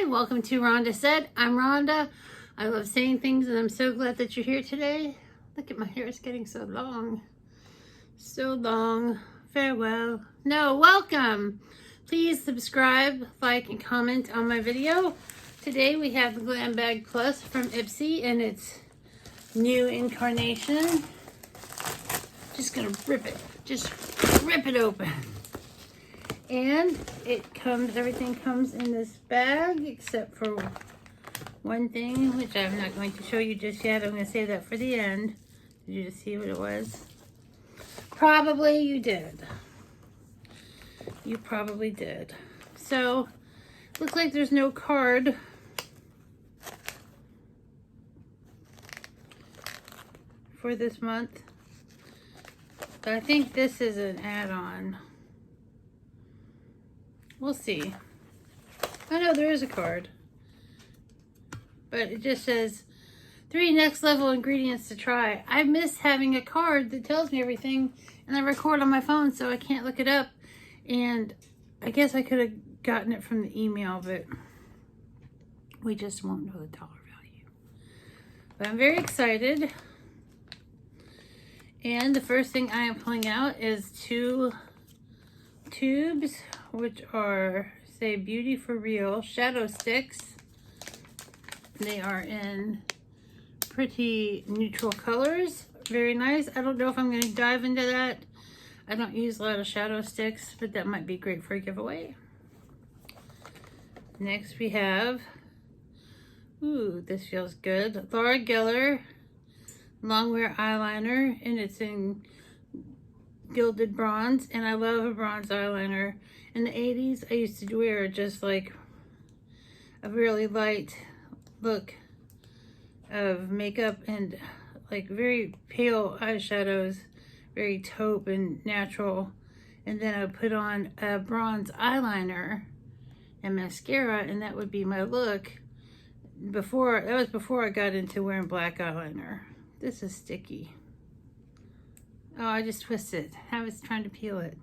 welcome to Rhonda Said. I'm Rhonda. I love saying things and I'm so glad that you're here today. Look at my hair, it's getting so long. So long. Farewell. No, welcome. Please subscribe, like, and comment on my video. Today we have the Glam Bag Plus from Ipsy in its new incarnation. Just gonna rip it. Just rip it open. And everything comes in this bag except for one thing, which I'm not going to show you just yet. I'm going to save that for the end. Did you just see what it was? Probably you did. You probably did. So, looks like there's no card. For this month. But I think this is an add-on. We'll see. I know there is a card. But it just says 3 next level ingredients to try. I miss having a card that tells me everything, and I record on my phone so I can't look it up. And I guess I could have gotten it from the email, but we just won't know the dollar value. But I'm very excited. And the first thing I am pulling out is 2 tubes, which are, say, Beauty for Real shadow sticks. They are in pretty neutral colors. Very nice. I don't know if I'm going to dive into that. I don't use a lot of shadow sticks, but that might be great for a giveaway. Next we have, ooh, this feels good. Laura Geller Longwear eyeliner, and it's in Gilded bronze, and I love a bronze eyeliner. In the 80s, I used to wear just like a really light look of makeup and like very pale eyeshadows, very taupe and natural. And then I would put on a bronze eyeliner and mascara, and that would be my look. That was before I got into wearing black eyeliner. This is sticky. Oh, I just twisted. I was trying to peel it.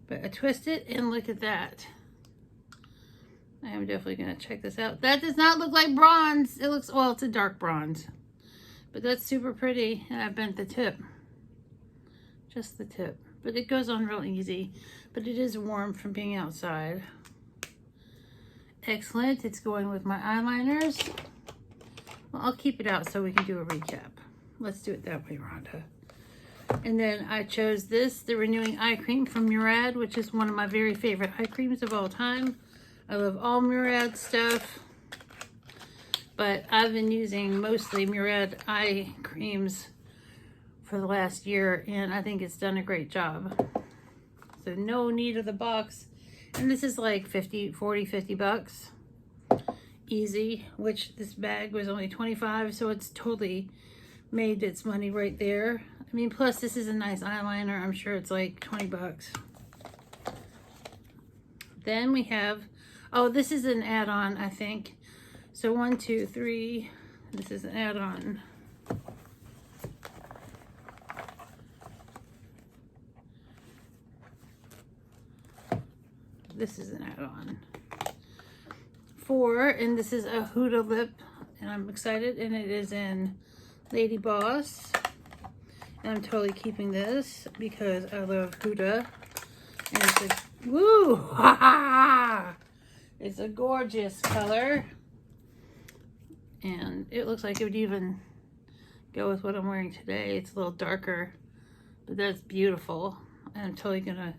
But I twist it and look at that. I am definitely going to check this out. That does not look like bronze. It looks, well, it's a dark bronze. But that's super pretty. And I bent the tip. Just the tip. But it goes on real easy. But it is warm from being outside. Excellent. It's going with my eyeliners. Well, I'll keep it out so we can do a recap. Let's do it that way, Rhonda. And then I chose this, the Renewing Eye Cream from Murad, which is one of my very favorite eye creams of all time. I love all Murad stuff, but I've been using mostly Murad eye creams for the last year, and I think it's done a great job. So no need of the box. And this is like 50 bucks. Easy, which this bag was only 25, so it's totally made its money right there. I mean, plus this is a nice eyeliner. I'm sure it's like 20 bucks. Then we have, oh, this is an add-on, I think. So 1, 2, 3, this is an add-on. This is an add-on. 4, and this is a Huda Lip, and I'm excited, and it is in Lady Boss. And I'm totally keeping this because I love Huda. And it's a, woo, ha ha! It's a gorgeous color. And it looks like it would even go with what I'm wearing today. It's a little darker, but that's beautiful. And I'm totally gonna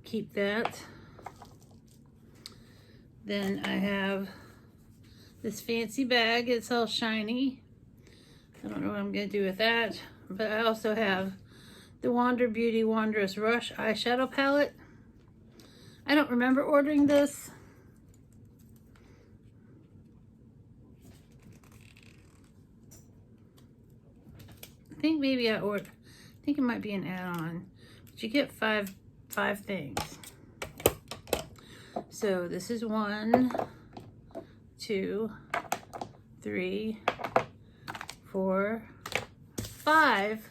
keep that. Then I have this fancy bag. It's all shiny. I don't know what I'm gonna do with that. But I also have the Wander Beauty Wondrous Rush eyeshadow palette. I don't remember ordering this. I think maybe I think it might be an add-on. But you get five things. So this is 1, 2, 3, 4, 5.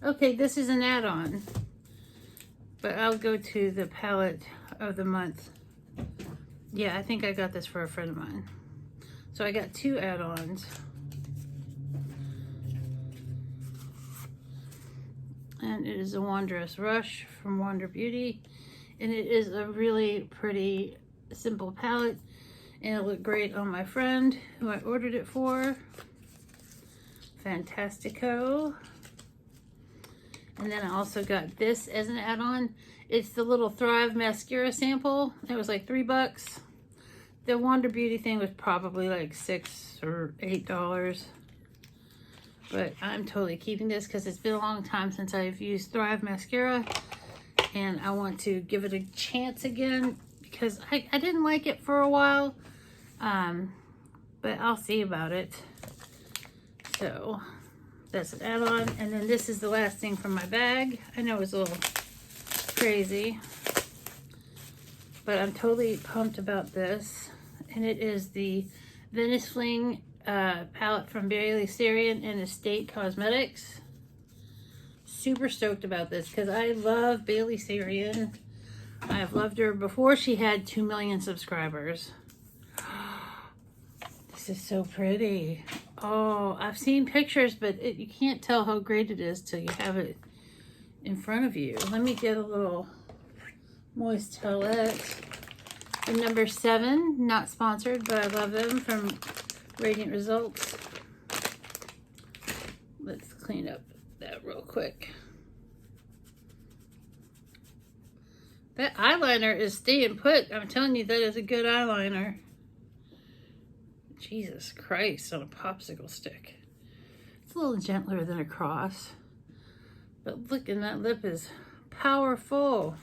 Okay, this is an add-on. But I'll go to the palette of the month Yeah, I think I got this for a friend of mine. So I got 2 add-ons. And it is a Wondrous Rush from Wander Beauty. And it is a really pretty simple palette. And it looked great on my friend who I ordered it for. Fantastico. And then I also got this as an add-on. It's the little Thrive mascara sample. It was like $3. The Wander Beauty thing was probably like $6 or $8. But I'm totally keeping this because it's been a long time since I've used Thrive mascara. And I want to give it a chance again because I didn't like it for a while. But I'll see about it. So that's an add-on. And then this is the last thing from my bag. I know it's a little crazy, but I'm totally pumped about this. And it is the Venice Fling palette from Bailey Sarian and Estate Cosmetics. Super stoked about this because I love Bailey Sarian. I've loved her before she had 2 million subscribers. This is so pretty. Oh, I've seen pictures, but you can't tell how great it is till you have it in front of you. Let me get a little moist towelette. The number 7, not sponsored, but I love them, from Radiant Results. Let's clean up that real quick. That eyeliner is staying put. I'm telling you, that is a good eyeliner. Jesus Christ, on a popsicle stick. It's a little gentler than a cross. But look, and that lip is powerful.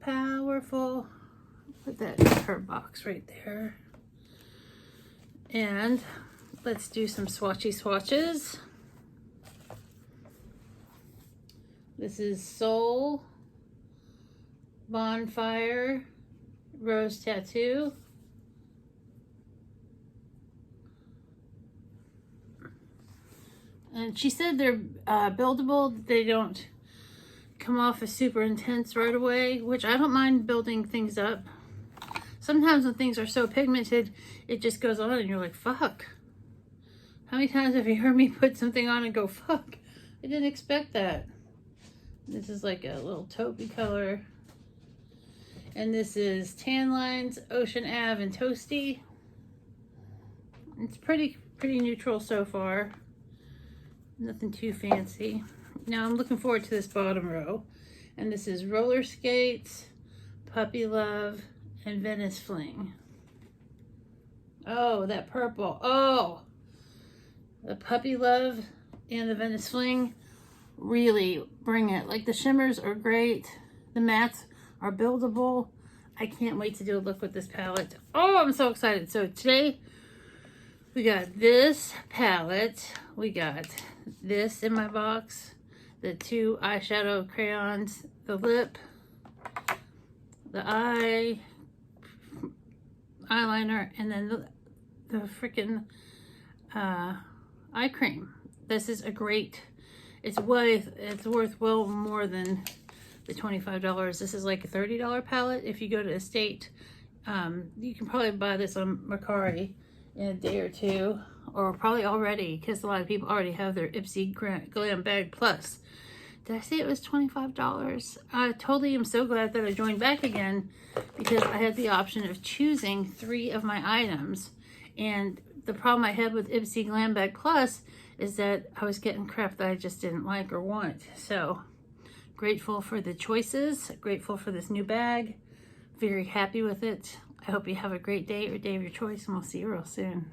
Powerful. Put that in her box right there. And let's do some swatchy swatches. This is Soul Bonfire Rose Tattoo. And she said they're buildable. They don't come off as super intense right away, which I don't mind building things up. Sometimes when things are so pigmented, it just goes on and you're like, fuck. How many times have you heard me put something on and go, fuck, I didn't expect that. This is like a little taupey color. And this is Tan Lines, Ocean Ave, and Toasty. It's pretty neutral so far. Nothing too fancy. Now I'm looking forward to this bottom row. And this is Roller Skates, Puppy Love, and Venice Fling. Oh, that purple. Oh, the Puppy Love and the Venice Fling really bring it. Like, the shimmers are great. The mattes are buildable. I can't wait to do a look with this palette. Oh, I'm so excited. So today we got this palette. We got this in my box. The 2 eyeshadow crayons. The lip. The eyeliner. And then the freaking eye cream. This is a great... It's worth well more than the $25. This is like a $30 palette. If you go to Estate, you can probably buy this on Mercari in a day or two, or probably already, because a lot of people already have their Ipsy Glam Bag Plus. Did I say it was $25? I totally am so glad that I joined back again, because I had the option of choosing 3 of my items. And the problem I had with Ipsy Glam Bag Plus is that I was getting crap that I just didn't like or want. So grateful for the choices, grateful for this new bag, very happy with it. I hope you have a great day or day of your choice, and we'll see you real soon.